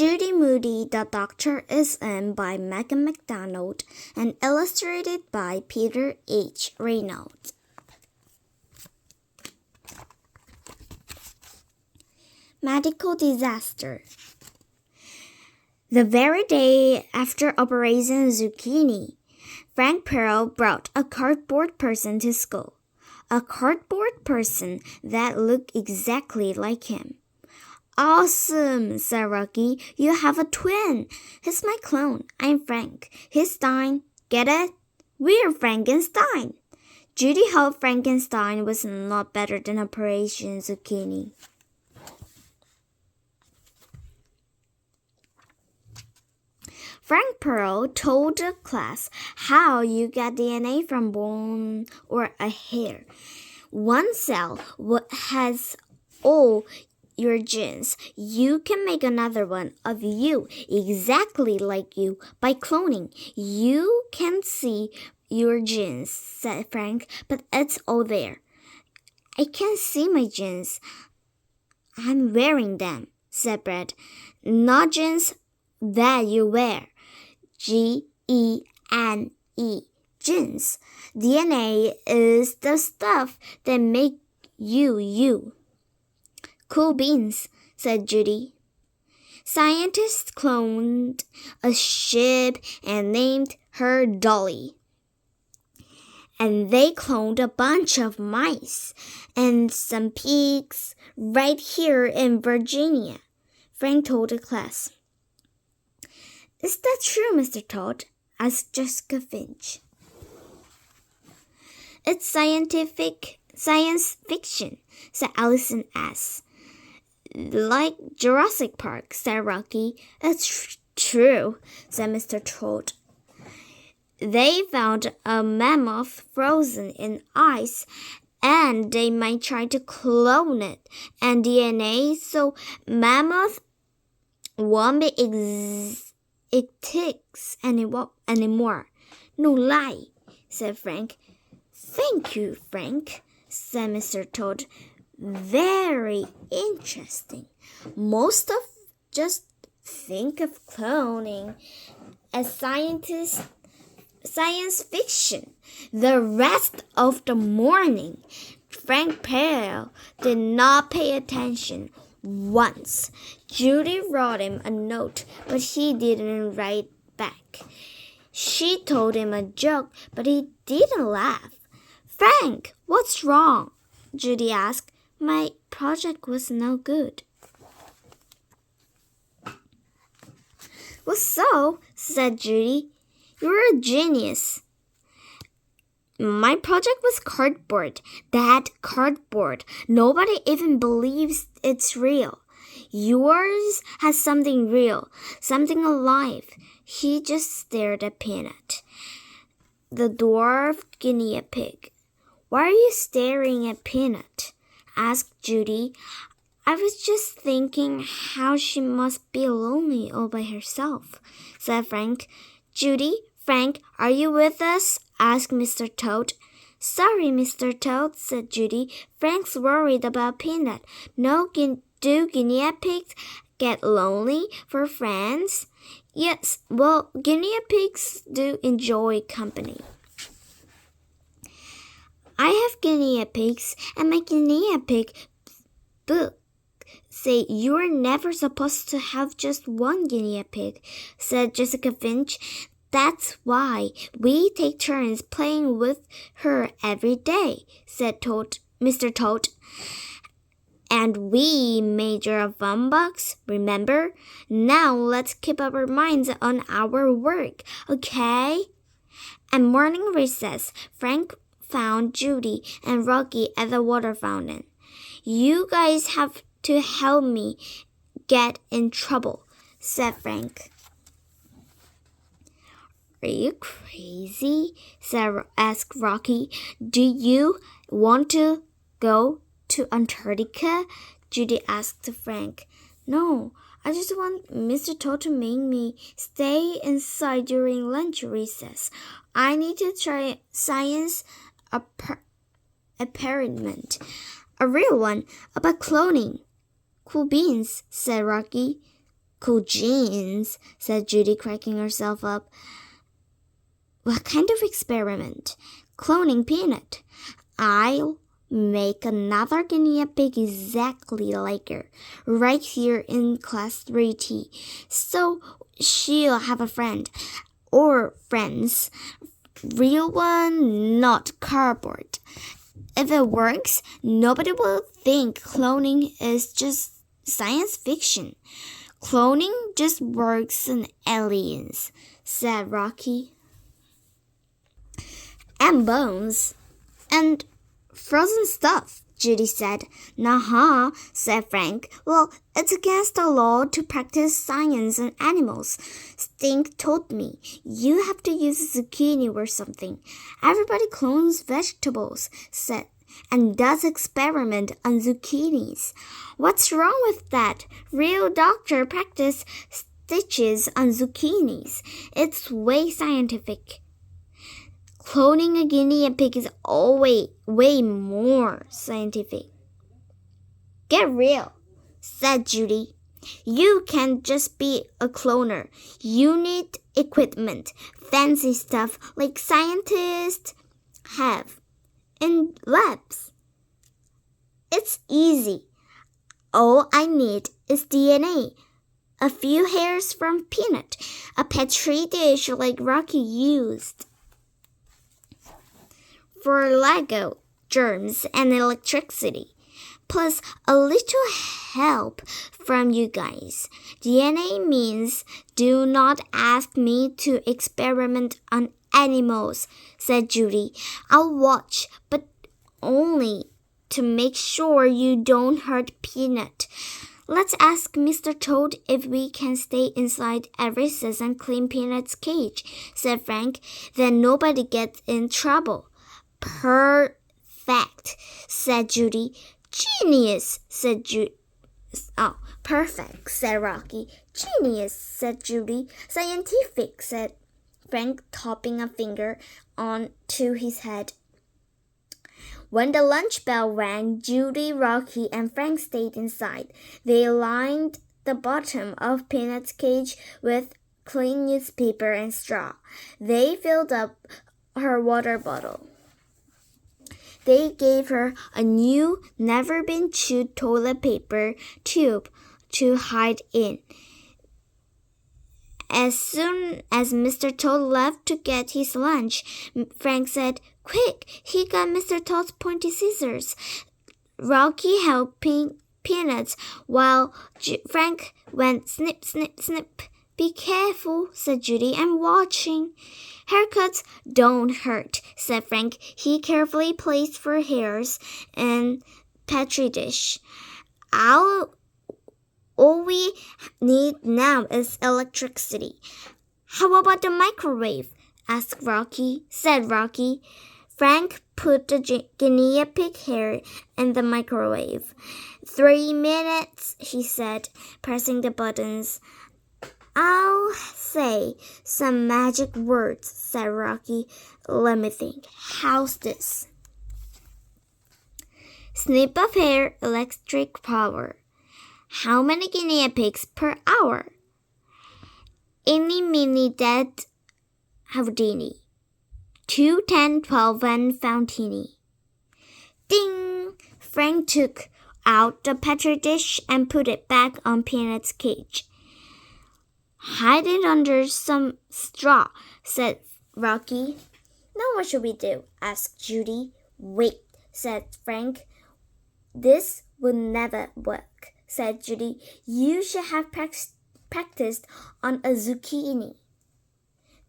Judy Moody, the Doctor is in by Megan MacDonald and illustrated by Peter H. Reynolds. Medical disaster. The very day after Operation Zucchini, Frank Pearl brought a cardboard person to school. A cardboard person that looked exactly like him. Awesome, said Rocky. You have a twin. He's my clone. I'm Frank. He's Stein. Get it? We're Frankenstein. Judy hoped Frankenstein was not better than Operation Zucchini. Frank Pearl told the class how you get DNA from bone or a hair. One cell has all your genes. You can make another one of you exactly like you by cloning. You can see your genes, said Frank, but it's all there. I can't see my genes. I'm wearing them, said Brett. Not genes that you wear. G-E-N-E, genes. DNA is the stuff that make you you. Cool beans, said Judy. Scientists cloned a ship and named her Dolly. And they cloned a bunch of mice and some pigs right here in Virginia, Frank told the class. Is that true, Mr. Todd? Asked Jessica Finch. It's science fiction, said Allison S. Like Jurassic Park, said Rocky. It's true, said Mr. Todd. They found a mammoth frozen in ice, and they might try to clone it and DNA so mammoth won't be extinct anymore. No lie, said Frank. Thank you, Frank, said Mr. Toad. Very interesting. Most of just think of cloning as science fiction. The rest of the morning, Frank Pearl did not pay attention once. Judy wrote him a note, but he didn't write back. She told him a joke, but he didn't laugh. Frank, what's wrong? Judy asked. My project was no good. Well, so, said Judy, you're a genius. My project was cardboard. That cardboard. Nobody even believes it's real. Yours has something real, something alive. He just stared at Peanut, the dwarf guinea pig. Why are you staring at Peanut? Asked Judy. I was just thinking how she must be lonely all by herself, said Frank. Judy, Frank, are you with us? Asked Mr. Toad. Sorry, Mr. Toad, said Judy. Frank's worried about Peanut. Do guinea pigs get lonely for friends? Yes, well, guinea pigs do enjoy company. I have guinea pigs, and my guinea pig book say you're never supposed to have just one guinea pig, said Jessica Finch. That's why we take turns playing with her every day, said Mr. Toad. And we made her a fun box, remember? Now let's keep our minds on our work, okay? At morning recess, Frank found Judy and Rocky at the water fountain. You guys have to help me get in trouble, said Frank. Are you crazy? asked Rocky. Do you want to go to Antarctica? Judy asked Frank. No, I just want Mr. Toad to make me stay inside during lunch recess. I need to try science experiment. A real one about cloning. Cool beans, said Rocky. Cool jeans, said Judy, cracking herself up. What kind of experiment? Cloning Peanut. I'll make another guinea pig exactly like her, right here in class 3T. So she'll have a friend, or friends. Real one, not cardboard. If it works, nobody will think cloning is just science fiction. Cloning just works in aliens, said Rocky. And bones. And frozen stuff, Judy said. Nah, said Frank. Well, it's against the law to practice science on animals. Stink told me. You have to use a zucchini or something. Everybody clones vegetables, said, and does experiment on zucchinis. What's wrong with that? Real doctor practice stitches on zucchinis. It's way scientific. Cloning a guinea pig is always way more scientific. Get real, said Judy. You can't just be a cloner. You need equipment, fancy stuff like scientists have in labs. It's easy. All I need is DNA, a few hairs from Peanut, a petri dish like Rocky used for Lego, germs, and electricity, plus a little help from you guys. DNA means do not ask me to experiment on animals, said Judy. I'll watch, but only to make sure you don't hurt Peanut. Let's ask Mr. Toad if we can stay inside every season clean Peanut's cage, said Frank. Then nobody gets in trouble. Perfect, said Judy. Genius, said Judy. Oh, perfect, said Rocky. Genius, said Judy. Scientific, said Frank, topping a finger onto his head. When the lunch bell rang, Judy, Rocky, and Frank stayed inside. They lined the bottom of Peanut's cage with clean newspaper and straw. They filled up her water bottle. They gave her a new, never-been-chewed toilet paper tube to hide in. As soon as Mr. Toad left to get his lunch, Frank said, Quick, he got Mr. Toad's pointy scissors. Rocky held Peanuts while Frank went snip, snip, snip. Be careful, said Judy. I'm watching. Haircuts don't hurt, said Frank. He carefully placed four hairs in petri dish. All we need now is electricity. How about the microwave? said Rocky. Frank put the guinea pig hair in the microwave. 3 minutes, he said, pressing the buttons. I'll say some magic words, said Rocky. Let me think. How's this? Snip of hair, electric power. How many guinea pigs per hour? Eeny, meeny, dead Houdini. 2, 10, 12, and Fountini. Ding! Frank took out the petri dish and put it back on Peanut's cage. Hide it under some straw, said Rocky. Now what should we do? asked Judy. Wait, said Frank. This will never work, said Judy. You should have practiced on a zucchini.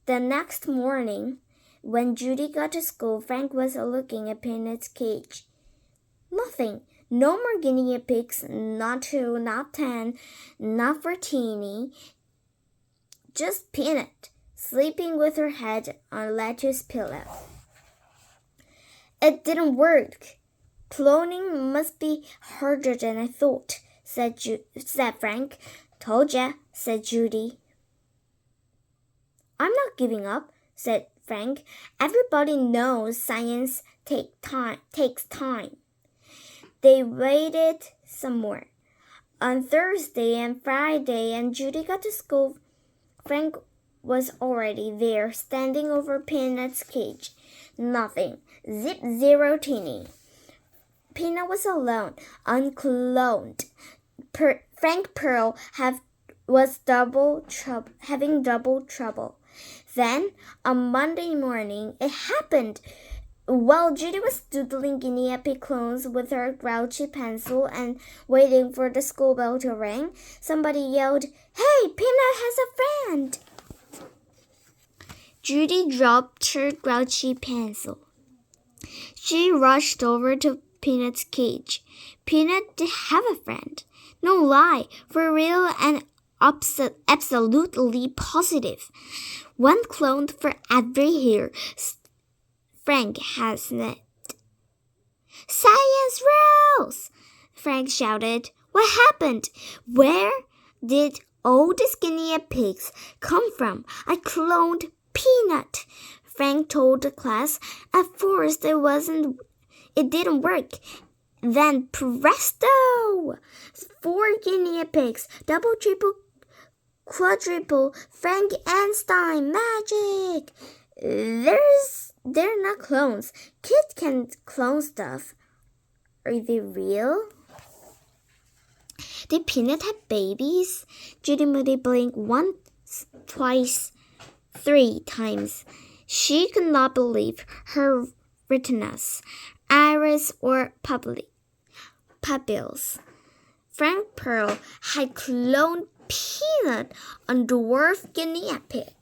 The next morning, when Judy got to school, Frank was looking at Peanut's cage. Nothing. No more guinea pigs, not 2, not 10, not 14. Just Peanut, sleeping with her head on Lettuce's pillow. It didn't work. Cloning must be harder than I thought, said Frank. Told ya, said Judy. I'm not giving up, said Frank. Everybody knows science takes time. They waited some more. On Thursday and Friday, and Judy got to school, Frank was already there, standing over Peanut's cage. Nothing. Zip, zero, teeny. Peanut was alone, uncloned. Frank Pearl was having double trouble. Then, on Monday morning, it happened. While Judy was doodling guinea pig clones with her grouchy pencil and waiting for the school bell to ring, somebody yelled, "Hey, Peanut has a friend!" Judy dropped her grouchy pencil. She rushed over to Peanut's cage. Peanut did have a friend. No lie, for real and absolutely positive. One clone for every hair Frank has it. "Science rules!" Frank shouted. "What happened? Where did all these guinea pigs come from? I cloned Peanut," Frank told the class. "At first it didn't work. Then presto! 4 guinea pigs, double, triple, quadruple, Frankenstein magic! They're not clones. Kids can't clone stuff. Are they real?" Did Peanut have babies? Judy Moody blinked once, twice, 3 times. She could not believe her retinas, iris, or pupils. Frank Pearl had cloned Peanut, a dwarf guinea pig.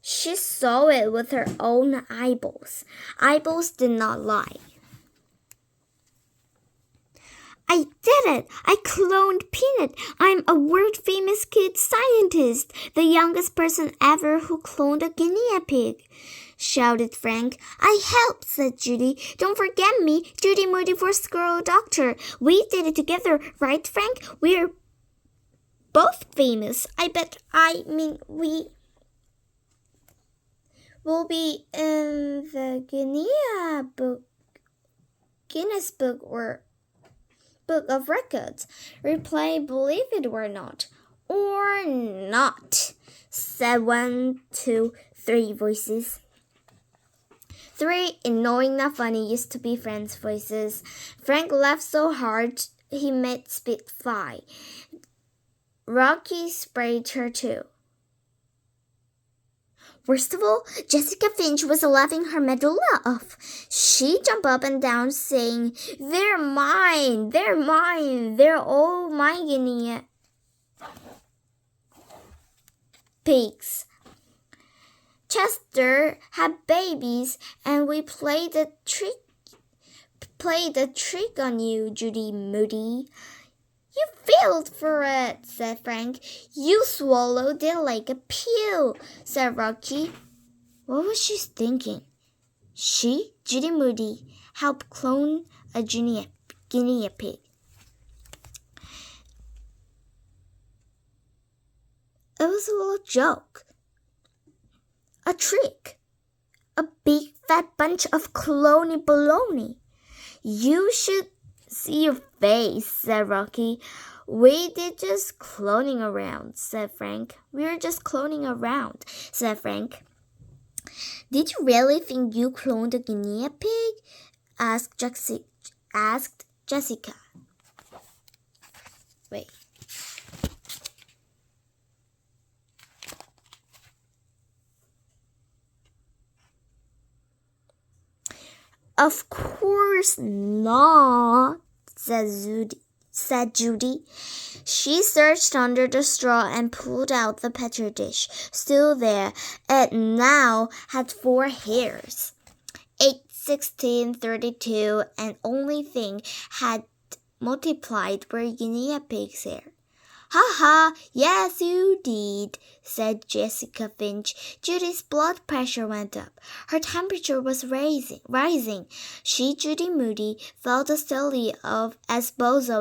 She saw it with her own eyeballs. Eyeballs did not lie. "I did it! I cloned Peanut! I'm a world-famous kid scientist, the youngest person ever who cloned a guinea pig," shouted Frank. "I helped," said Judy. "Don't forget me, Judy Moody for Squirrel Doctor. We did it together, right, Frank? We're both famous. We will be in the Guinness Book or Book of Records. Reply, believe it or not." "Or not," said 1, 2, 3 voices. 3, knowing not funny, used to be friends' voices. Frank laughed so hard he made spit fly. Rocky sprayed her too. Worst of all, Jessica Finch was laughing her medulla off. She jumped up and down, saying, "They're mine! They're mine! They're all my guinea pigs. Chester had babies, and we played a trick on you, Judy Moody." "You failed for it," said Frank. "You swallowed it like a pill," said Rocky. What was she thinking? She, Judy Moody, helped clone a guinea pig. It was a little joke. A trick. A big fat bunch of clony baloney. "You should see your face," said Rocky. "We did just cloning around," said Frank. "We were just cloning around," said Frank. "Did you really think you cloned a guinea pig?" asked Jessica. Wait. "Of course not," said Judy. She searched under the straw and pulled out the petri dish. Still there, it now had 4 hairs. 8, 16, 32, and only thing had multiplied were guinea pig's hair. "Ha ha, yes you did," said Jessica Finch. Judy's blood pressure went up. Her temperature was rising. She, Judy Moody, felt as silly as Bozo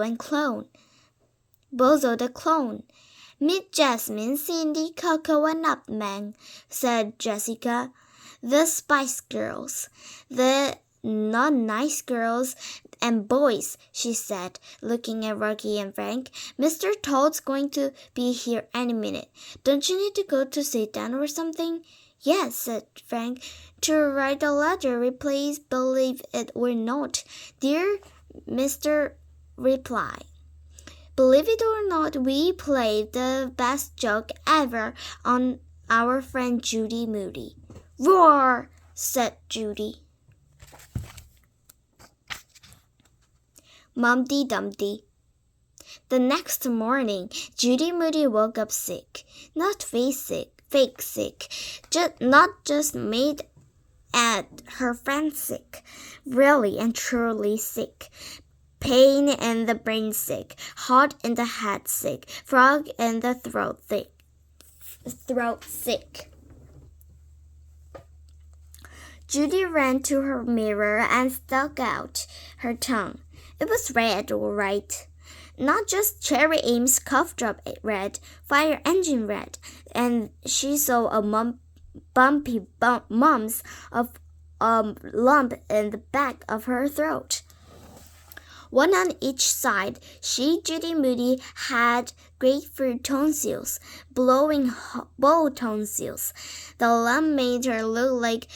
the clone. "Meet Jasmine, Cindy, Coco, and Nutmeg," said Jessica. "The Spice Girls. not nice girls and boys, she said, looking at Rocky and Frank. Mr. Toad's going to be here any minute. Don't you need to go to sit down or something? Yes, said Frank. To write a letter, please believe it or not. Dear Mr. Reply. Believe it or not, we played the best joke ever on our friend Judy Moody. Roar, said Judy. Mumdy Dumpty. The next morning, Judy Moody woke up sick. Not fake sick. Not just made at her friend sick. Really and truly sick. Pain in the brain sick. Hot in the head sick. Frog in the throat sick. Judy ran to her mirror and stuck out her tongue. It was red, all right. Not just Cherry Ames cough drop red, fire engine red, and she saw a mumps of lump in the back of her throat. One on each side, Judy Moody, had grapefruit tonsils, blowing bowl tonsils. The lump made her look like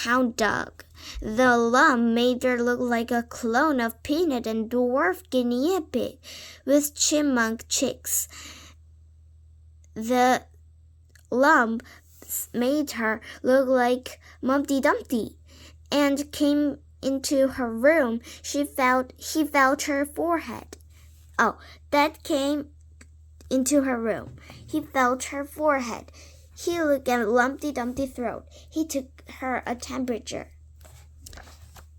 hound dog. The lump made her look like a clone of Peanut and dwarf guinea pig with chipmunk cheeks. The lump made her look like Humpty Dumpty and came into her room. He felt her forehead. Oh, that came into her room. He felt her forehead. He looked at Humpty Dumpty's throat. He took her a temperature.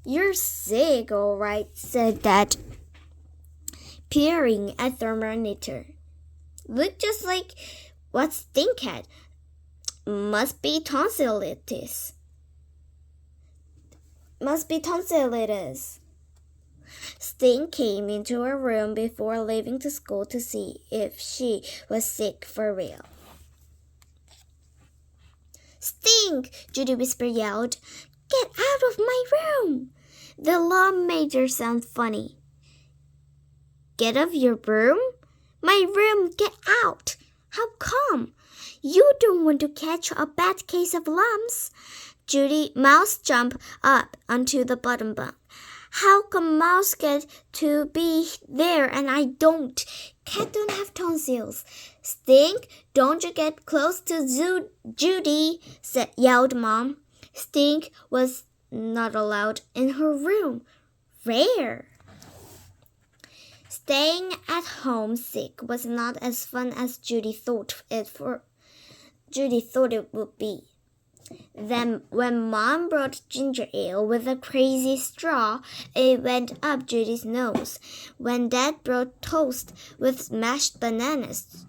You're sick, all right, said Dad, peering at thermometer. Look just like what Stink had. Must be tonsillitis. Stink came into her room before leaving to school to see if she was sick for real. Stink! Judy whispered yelled. Get out of my room! The lump made her sound funny. Get out of your room? My room, get out! How come? You don't want to catch a bad case of lumps. Judy Mouse jumped up onto the bottom bunk. How come Mouse get to be there and I don't? Cat don't have tonsils. Stink, don't you get close to Judy, yelled Mom. Stink was not allowed in her room. Rare. Staying at home sick was not as fun as Judy thought it would be. Then, when Mom brought ginger ale with a crazy straw, it went up Judy's nose. When Dad brought toast with mashed bananas,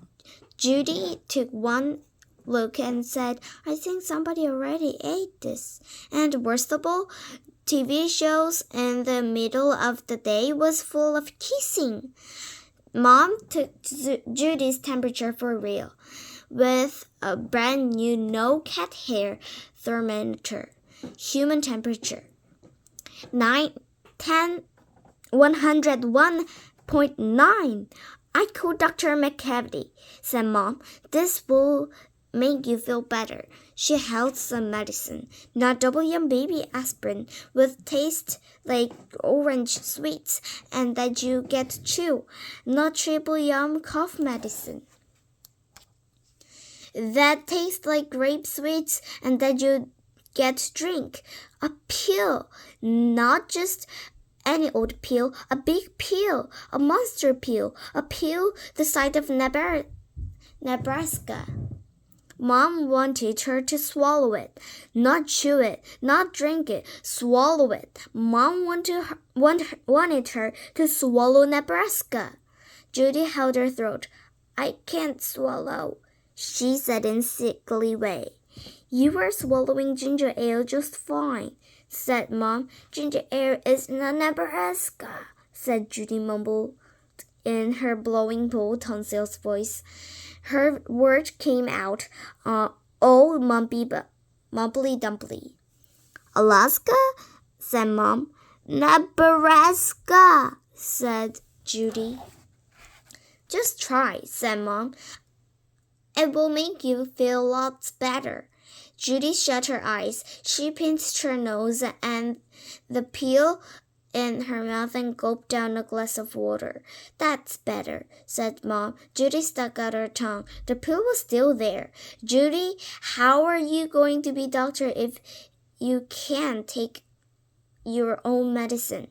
Judy took one look and said, I think somebody already ate this. And worst of all, TV shows in the middle of the day was full of kissing. Mom took Judy's temperature for real with a brand new no cat hair thermometer. Human temperature 101.9. I called Dr. McCavity, said Mom. This will make you feel better. She held some medicine, not double yum baby aspirin, with taste like orange sweets and that you get to chew, not triple yum cough medicine that tastes like grape sweets and that you get to drink. A pill, not just any old pill, a big pill, a monster pill, a pill the size of Nebraska. Mom wanted her to swallow it, not chew it, not drink it, swallow it. Mom wanted her to swallow Nebraska. Judy held her throat. I can't swallow, she said in a sickly way. You are swallowing ginger ale just fine, said Mom. Ginger ale is not Nebraska, said Judy mumbled in her blowing bull tonsils voice. Her word came out all mumbly dumbly. Alaska, said Mom. Nebraska, said Judy. Just try, said Mom. It will make you feel lots better. Judy shut her eyes. She pinched her nose and the peel in her mouth and gulped down a glass of water. That's better, said Mom. Judy stuck out her tongue. The peel was still there. Judy, how are you going to be doctor if you can't take your own medicine?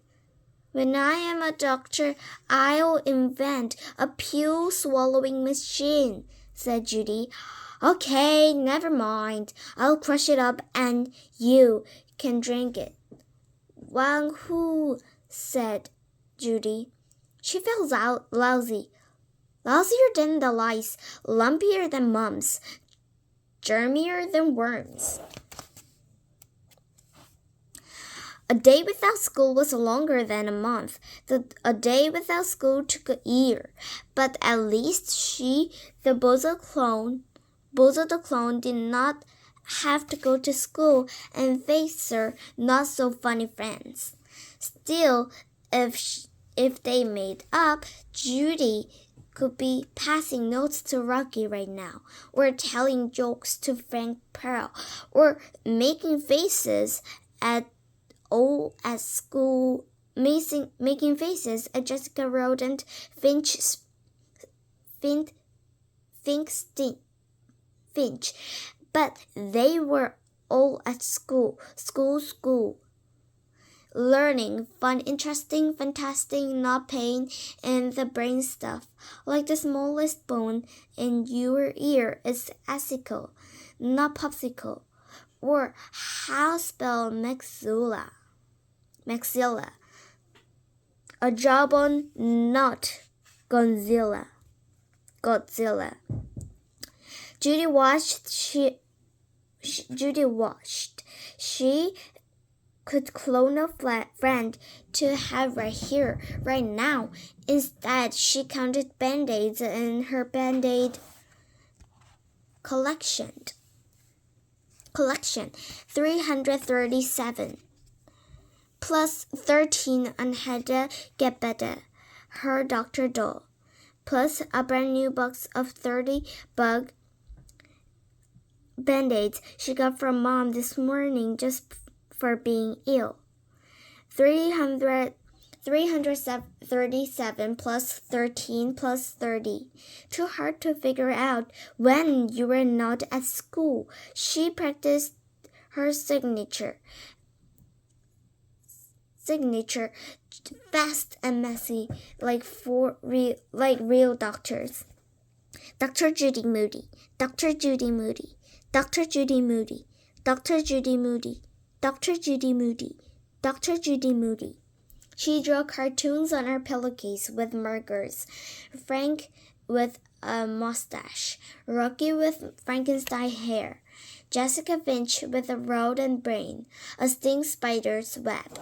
When I am a doctor, I'll invent a peel swallowing machine, said Judy. Okay, never mind. I'll crush it up and you can drink it. Wahoo, said Judy. She felt lousy. Lousier than the lice, lumpier than mumps, germier than worms. A day without school was longer than a month. A day without school took a year. But at least the Bozo the clone, did not have to go to school and face her not-so-funny friends. Still, if they made up, Judy could be passing notes to Rocky right now, or telling jokes to Frank Pearl, or making faces at school, making faces at Jessica Road and Finch. But they were all at school, learning fun, interesting, fantastic, not pain in the brain stuff. Like the smallest bone in your ear is icicle, not popsicle. Or how spell maxilla. A jawbone, not Godzilla. Judy watched. She could clone a friend to have right here, right now. Instead, she counted Band-Aids in her Band-Aid collection. 337. Plus 13 on Hedda Get Better, her Dr. Doll. Plus a brand new box of 30 bug Band-Aids she got from Mom this morning just for being ill. 337 plus 13 plus 30. Too hard to figure out when you were not at school. She practiced her signature fast and messy like real doctors. Dr. Judy Moody, Dr. Judy Moody, Dr. Judy Moody, Dr. Judy Moody, Dr. Judy Moody, Dr. Judy Moody. She drew cartoons on her pillowcase with markers. Frank with a mustache, Rocky with Frankenstein hair, Jessica Finch with a rodent brain, a sting spider's web.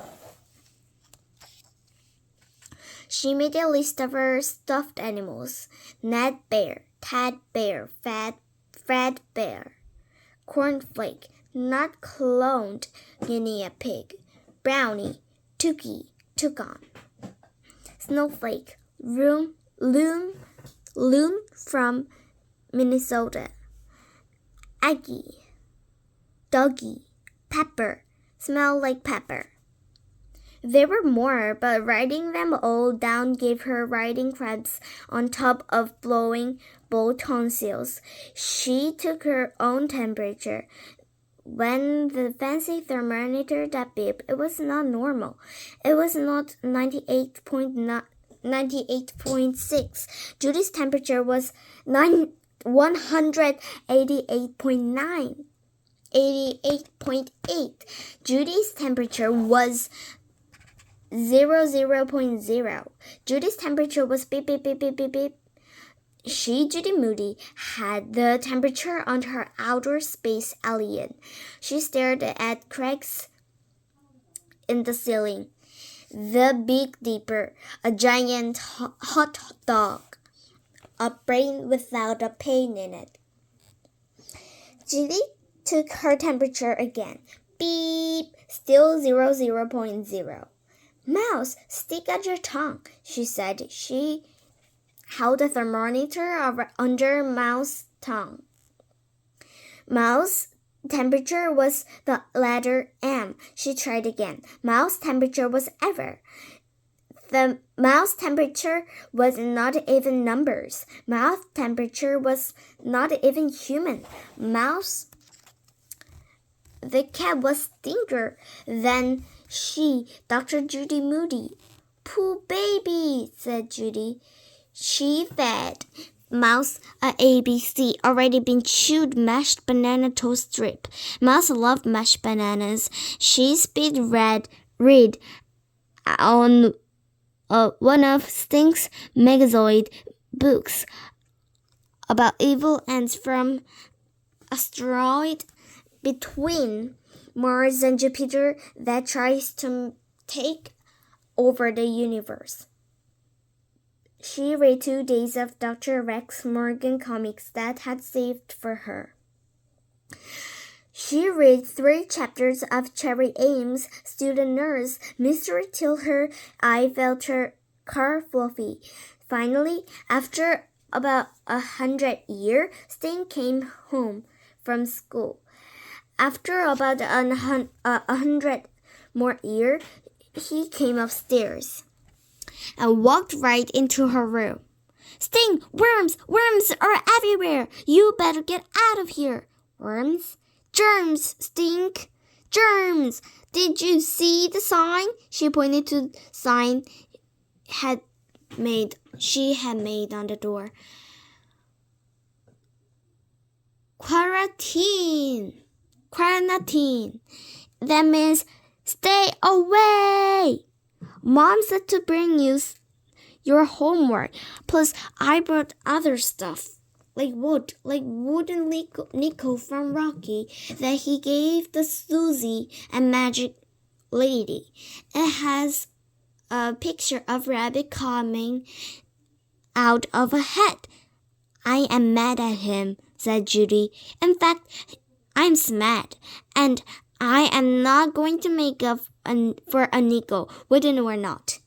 She made a list of her stuffed animals: Ned Bear, Tad Bear, Fred Bear, Cornflake, not cloned guinea pig, Brownie, Tookie, Toucan, Snowflake, Loom from Minnesota, Aggie, Doggy, Pepper, smell like pepper. There were more, but writing them all down gave her writing cramps on top of blowing bull tonsils. She took her own temperature. When the fancy thermometer that beeped, it was not normal. It was not 98.6. Judy's temperature was 188.9. 88.8. Judy's temperature was 00.0. Judy's temperature was beep, beep, beep, beep, beep, beep. Judy Moody, had the temperature on her outer space alien. She stared at cracks in the ceiling. The Big Dipper, a giant hot dog, a brain without a pain in it. Judy took her temperature again. Beep, still 00.0. Mouse, stick out your tongue, she said. She held the thermometer under Mouse's tongue. Mouse temperature was the letter M. She tried again. Mouse temperature was ever. The mouse temperature was not even numbers. Mouse temperature was not even human. Mouse. The cat was stinker than she, Dr. Judy Moody. Poor baby, said Judy. She fed Mouse a ABC already been chewed mashed banana toast strip. Mouse loved mashed bananas. She read on one of Stink's Megazoid books about evil ants from asteroid between Mars and Jupiter that tries to take over the universe. She read 2 days of Dr. Rex Morgan comics that had saved for her. She read 3 chapters of Cherry Ames' Student Nurse mystery till her eye felt her car fluffy. Finally, after about 100 years, Sting came home from school. After about 100 more years, he came upstairs and walked right into her room. Sting, worms! Worms are everywhere! You better get out of here! Worms? Germs, Stink! Germs! Did you see the sign? She pointed to the sign she had made on the door. Quarantine! That means stay away! Mom said to bring you your homework. Plus, I brought other stuff, like wooden nickel from Rocky that he gave the Susie and Magic Lady. It has a picture of rabbit coming out of a hat. I am mad at him, said Judy. In fact, I'm mad, and I am not going to make up for a nickel, wooden or not.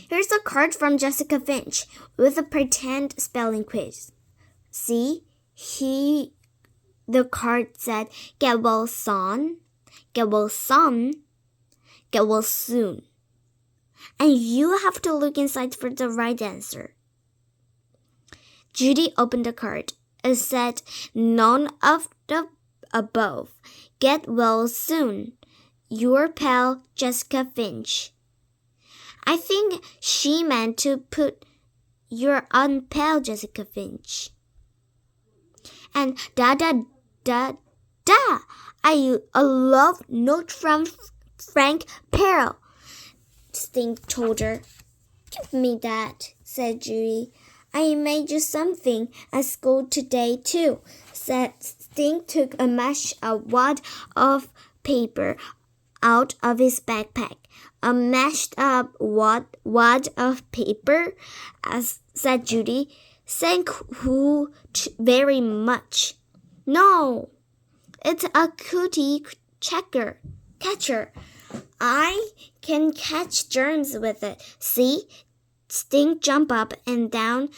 Here's a card from Jessica Finch with a pretend spelling quiz. See, the card said, get well soon, get well soon, get well soon. And you have to look inside for the right answer. Judy opened the card. It said, none of the above. Get well soon. Your pal, Jessica Finch. I think she meant to put your pal, Jessica Finch. And da. I love note from Frank Pearl. Stink told her. Give me that, said Judy. I made you something at school today, too, said Stink took a wad of paper out of his backpack. A mashed up wad of paper, said Judy. Thank you very much. No, it's a cootie catcher. I can catch germs with it. See? Stink jumped up and down,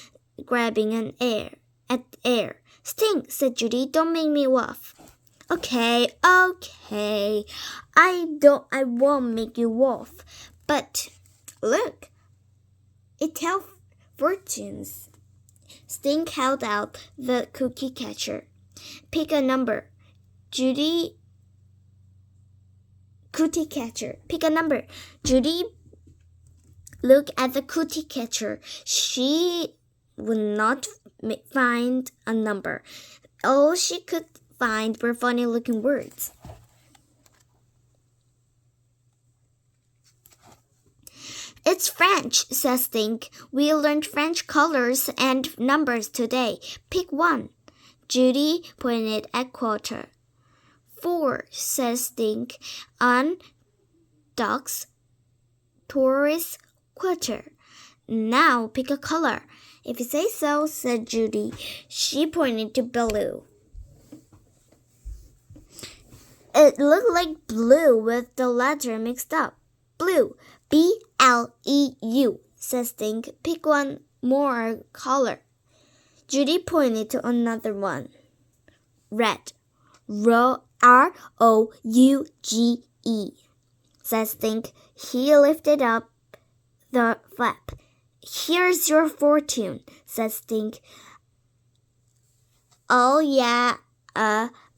grabbing at air. Stink, said Judy, don't make me laugh. Okay. I won't make you laugh. But look, it tells fortunes. Stink held out the cookie catcher. Pick a number. Judy, cookie catcher. Pick a number. Judy looked at the cookie catcher. She would not find a number. All she could find were funny-looking words. It's French, says Stink. We learned French colors and numbers today. Pick one. Judy pointed at quarter. 4, says Stink. On ducks, tourists, quarter. Now pick a color. If you say so, said Judy. She pointed to blue. It looked like blue with the letter mixed up. Blue. B-L-E-U, said Stink. Pick one more color. Judy pointed to another one. Red. R-O-U-G-E, said Stink. He lifted up the flap. Here's your fortune, said Stink. Oh yeah,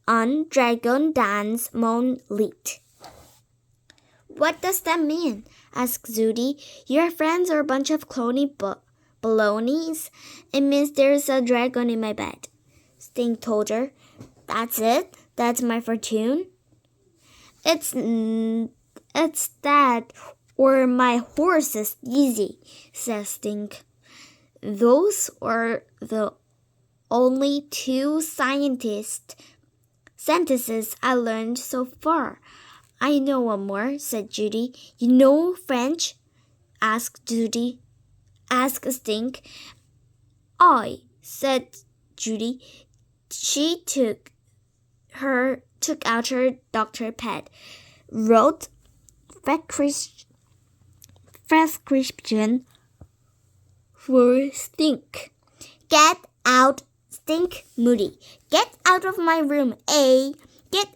on Dragon Dance Moonlit. What does that mean? Asked Judy. Your friends are a bunch of clony balonies. It means there's a dragon in my bed. Stink told her. That's it? That's my fortune? It's that, or my horse is easy, said Stink. Those are the only two sentences I learned so far. I know one more, said Judy. You know French? Asked Stink. I, said Judy. She took out her doctor pad, wrote prescription for Stink. Get out, Stink Moody. Get out of my room, Get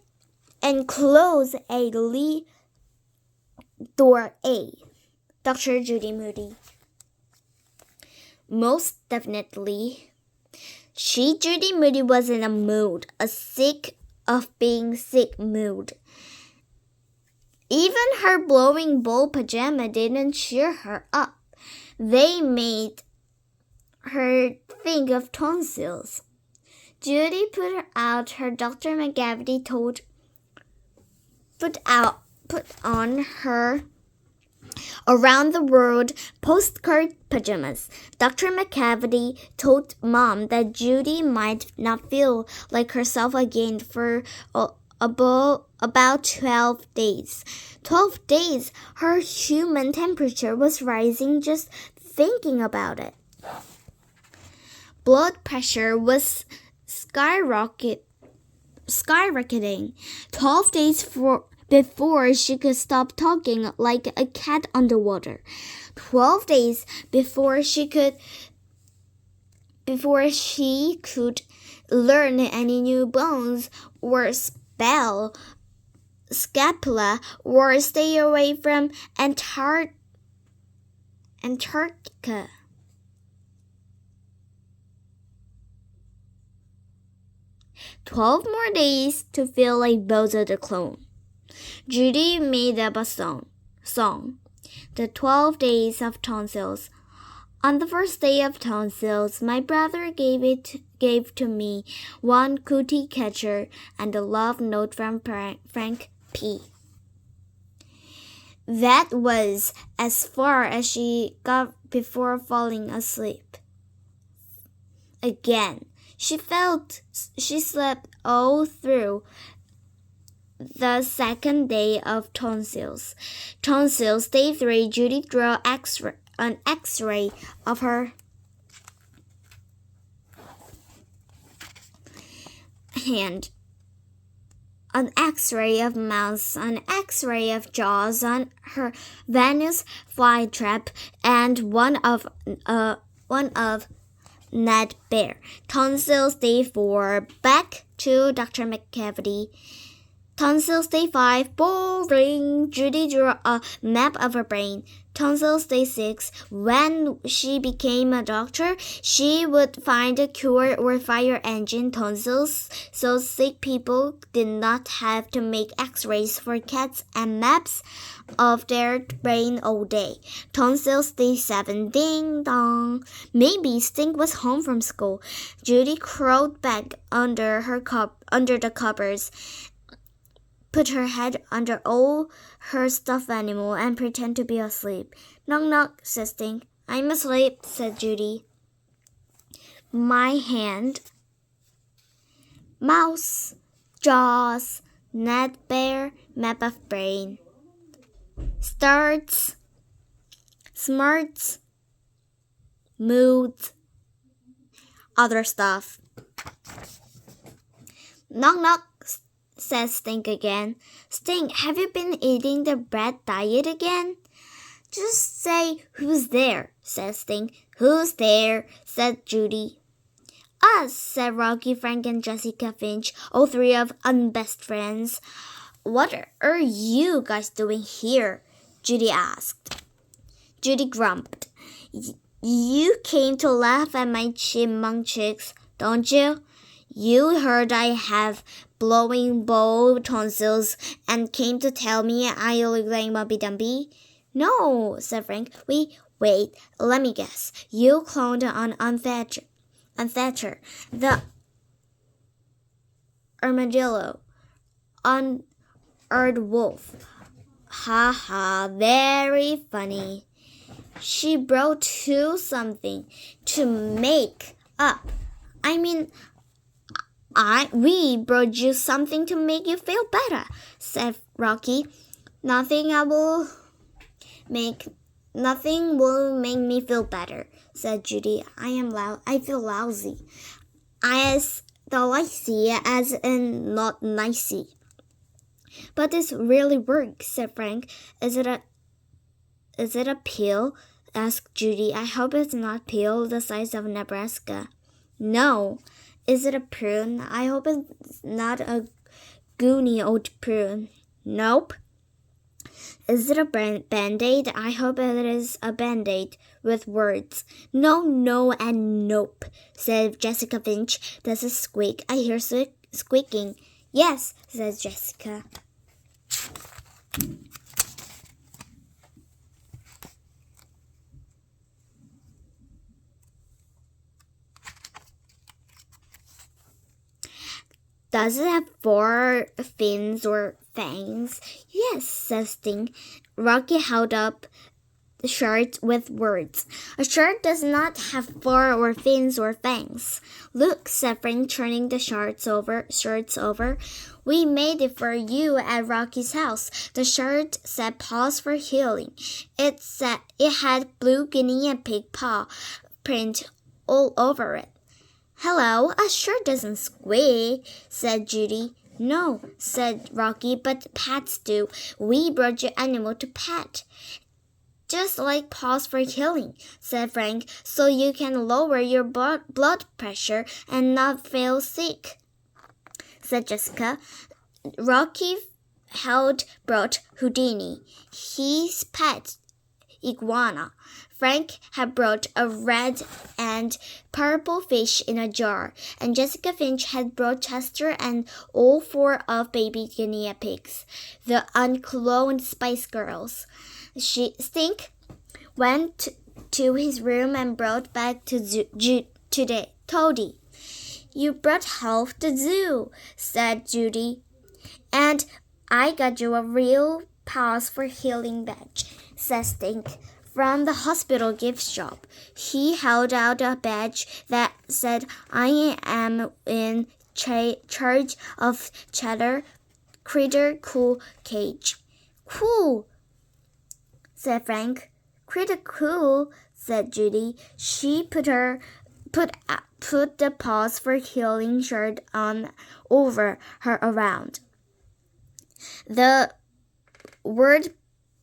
and close door A. Dr. Judy Moody. Most definitely. Judy Moody was in a mood, a sick of being sick mood. Even her blowing bowl pajama didn't cheer her up. They made her think of tonsils. Judy put out her Dr. McGavity put on her around the world postcard pajamas. Dr. McCavity told Mom that Judy might not feel like herself again for about 12 days. 12 days, her human temperature was rising just thinking about it. Blood pressure was skyrocketing. 12 days before she could stop talking like a cat underwater. 12 days before she could learn any new bones or spell scapula or stay away from Antarctica. "12 more days to feel like Bozo the Clone." Judy made up a song. The 12 Days of Tonsils. On the first day of tonsils, my brother gave to me one cootie catcher and a love note from Frank P. That was as far as she got before falling asleep. Again, she slept all through the second day of tonsils. Tonsils, day 3, Judy drew an X-ray of her hand, an X-ray of mouth, an X-ray of jaws, on her Venus flytrap, and one of Ned Bear. Tonsils, day 4, back to Dr. McCavity. Tonsils, day 5, boring. Judy drew a map of her brain. Tonsils, day 6, when she became a doctor, she would find a cure or fire engine tonsils so sick people did not have to make x-rays for cats and maps of their brain all day. Tonsils, day 7, ding dong. Maybe Stink was home from school. Judy crawled back under the cupboards, put her head under all her stuffed animal, and pretend to be asleep. Knock, knock, said Stink. I'm asleep, said Judy. My hand. Mouse, jaws, Ned Bear, map of brain. Starts, smarts, moods, other stuff. Knock, knock, said Stink again. Stink, have you been eating the bread diet again? Just say, who's there, said Stink. Who's there, said Judy. Us, said Rocky, Frank, and Jessica Finch, all three of best friends. What are you guys doing here? Judy asked. Judy grumped. You came to laugh at my chipmunk chicks, don't you? You heard I have blowing bow tonsils and came to tell me I look like Mumpy Dumpy? No, said Frank. Wait, let me guess. You cloned on Thatcher, the armadillo, on wolf. Ha ha, very funny. She brought you something to make up. We brought you something to make you feel better, said Rocky. Nothing will make me feel better, said Judy. I feel lousy. As the lazy as in not nicey. But this really works, said Frank. Is it a pill? Asked Judy. I hope it's not pill the size of Nebraska. No. Is it a prune? I hope it's not a goony old prune. Nope. Is it a Band-Aid? I hope it is a Band-Aid with words. No, and nope, said Jessica Finch. Does it squeak? I hear squeaking. Yes, says Jessica. Does it have 4 fins or fangs? Yes, says Stink. Rocky held up the shirt with words. A shirt does not have 4 or fins or fangs. Look, said Frank, turning the shirts over. We made it for you at Rocky's house. The shirt said paws for healing. It had blue guinea pig paw print all over it. Hello, a shirt doesn't squeak, said Judy. No, said Rocky, but pets do. We brought your animal to pet. Just like paws for healing, said Frank, so you can lower your blood pressure and not feel sick, said Jessica. Rocky brought Houdini, his pet iguana. Frank had brought a red and purple fish in a jar, and Jessica Finch had brought Chester and all 4 of baby guinea pigs, the uncloned Spice Girls. Stink went to his room and brought back Toadie. You brought half the zoo, said Judy. And I got you a real paws for healing badge, said Stink. From the hospital gift shop. He held out a badge that said, I am in charge of Cheddar Critter Cool Cage. Cool, said Frank. Critter Cool, said Judy. She put the paws for healing shirt on over her around. The word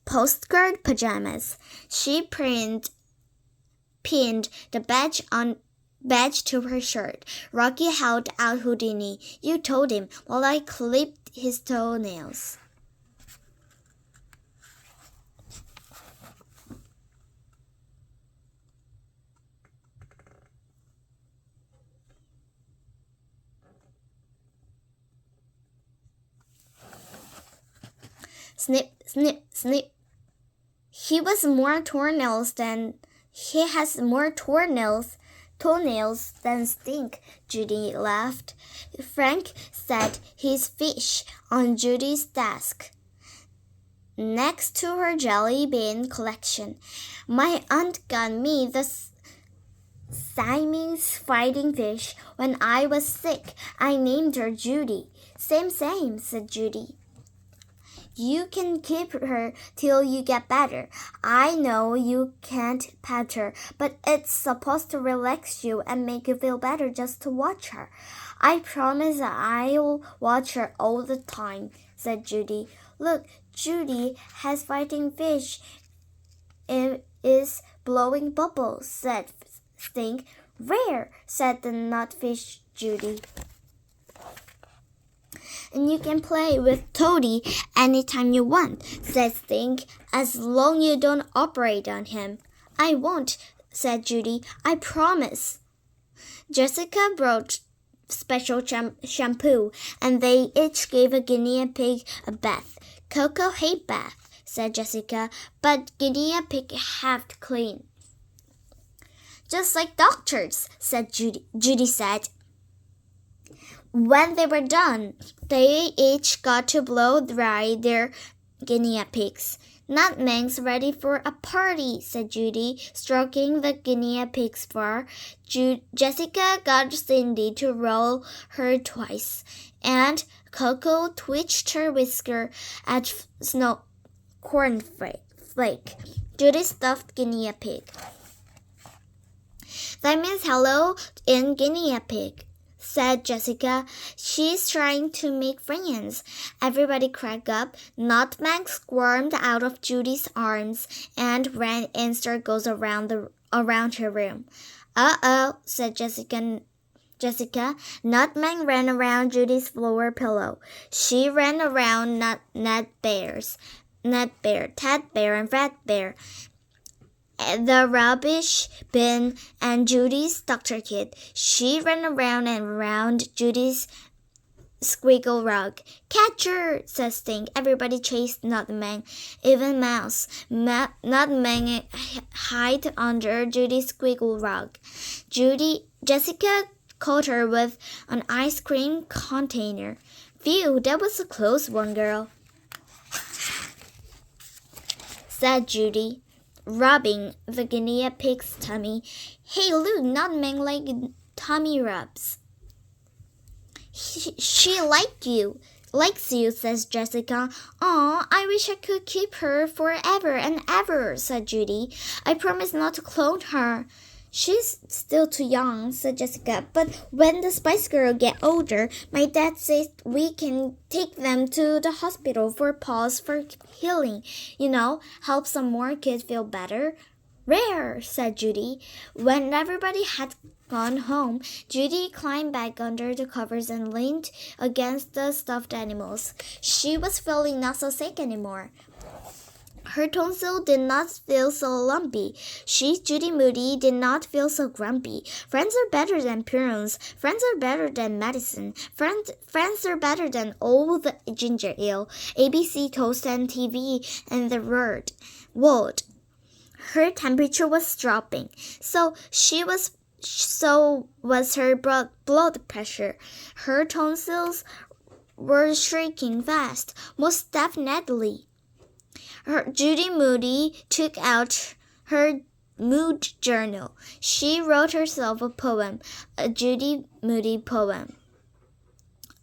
postcard pajamas. She pinned the badge to her shirt. Rocky held out Houdini. You told him while I clipped his toenails. Snip, snip, snip. He has more toenails than Stink, Judy laughed. Frank set his fish on Judy's desk, next to her jelly bean collection. My aunt got me the Siamese fighting fish when I was sick. I named her Judy. Same, said Judy. You can keep her till you get better. I know you can't pet her, but it's supposed to relax you and make you feel better just to watch her. I promise I'll watch her all the time, said Judy. Look, Judy has fighting fish. It is blowing bubbles, said Stink. Where? Said the nutfish Judy. And you can play with Toady anytime you want, said Stink, as long as you don't operate on him. I won't, said Judy. I promise. Jessica brought special shampoo, and they each gave a guinea pig a bath. Coco hate bath, said Jessica, but guinea pig have to clean. Just like doctors, said Judy. Judy said. When they were done, they each got to blow dry their guinea pigs. Nutmeg's ready for a party, said Judy, stroking the guinea pig's fur. Jessica got Cindy to roll her twice, and Coco twitched her whisker at cornflake. Judy stuffed guinea pig. That means hello in guinea pig, said Jessica. She's trying to make friends. Everybody cracked up. Nutmeg squirmed out of Judy's arms and ran in circles around her room. Uh-oh, said Jessica. Nutmeg ran around Judy's floor pillow. She ran around Nut Bear, Ted Bear, and Fred Bear, the rubbish bin, and Judy's doctor kit. She ran around and around Judy's squiggle rug. Catch her, said Stink. Everybody chased Nutmeg, even Mouse. Nutmeg hid under Judy's squiggle rug. Jessica caught her with an ice cream container. Phew, that was a close one, girl, said Judy, rubbing the guinea pig's tummy. Hey, look, Nutmeg like tummy rubs. She likes you, says Jessica. Aw, I wish I could keep her forever and ever, said Judy. I promise not to clone her. She's still too young, said Jessica, but when the Spice Girl get older, my dad says we can take them to the hospital for paws for healing. Help some more kids feel better. Rare, said Judy. When everybody had gone home, Judy climbed back under the covers and leaned against the stuffed animals. She was feeling not so sick anymore. Her tonsil did not feel so lumpy. She, Judy Moody, did not feel so grumpy. Friends are better than prunes. Friends are better than medicine. Friends are better than all the ginger ale, ABC toast and TV and the world. Her temperature was dropping. So was her blood pressure. Her tonsils were shrinking fast, most definitely. Judy Moody took out her mood journal. She wrote herself a poem, a Judy Moody poem,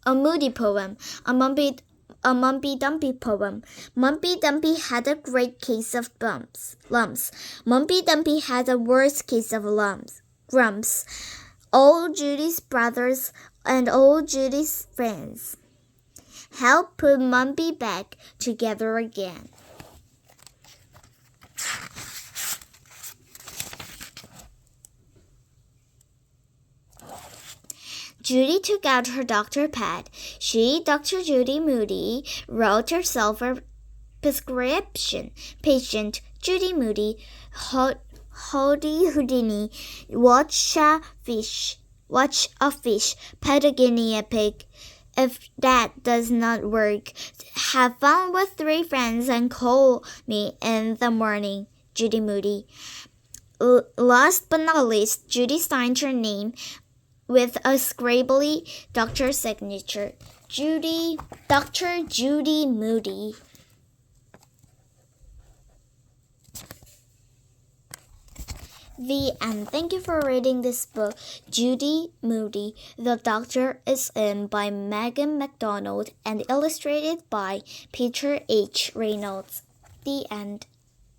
a moody poem, a Mumpy-Dumpy poem. Mumpy-Dumpy had a great case of lumps. Mumpy-Dumpy had a worse case of grumps. All Judy's brothers and all Judy's friends helped put Mumpy back together again. Judy took out her doctor pad. She, Dr. Judy Moody, wrote herself a prescription. Patient Judy Moody, Howdy Houdini, watch a fish, pet a guinea pig. If that does not work, have fun with 3 friends and call me in the morning. Judy Moody. Last but not least, Judy signed her name with a scribbly doctor's signature. Dr. Judy Moody. The end. Thank you for reading this book, Judy Moody. The Doctor is In by Megan MacDonald and illustrated by Peter H. Reynolds. The end.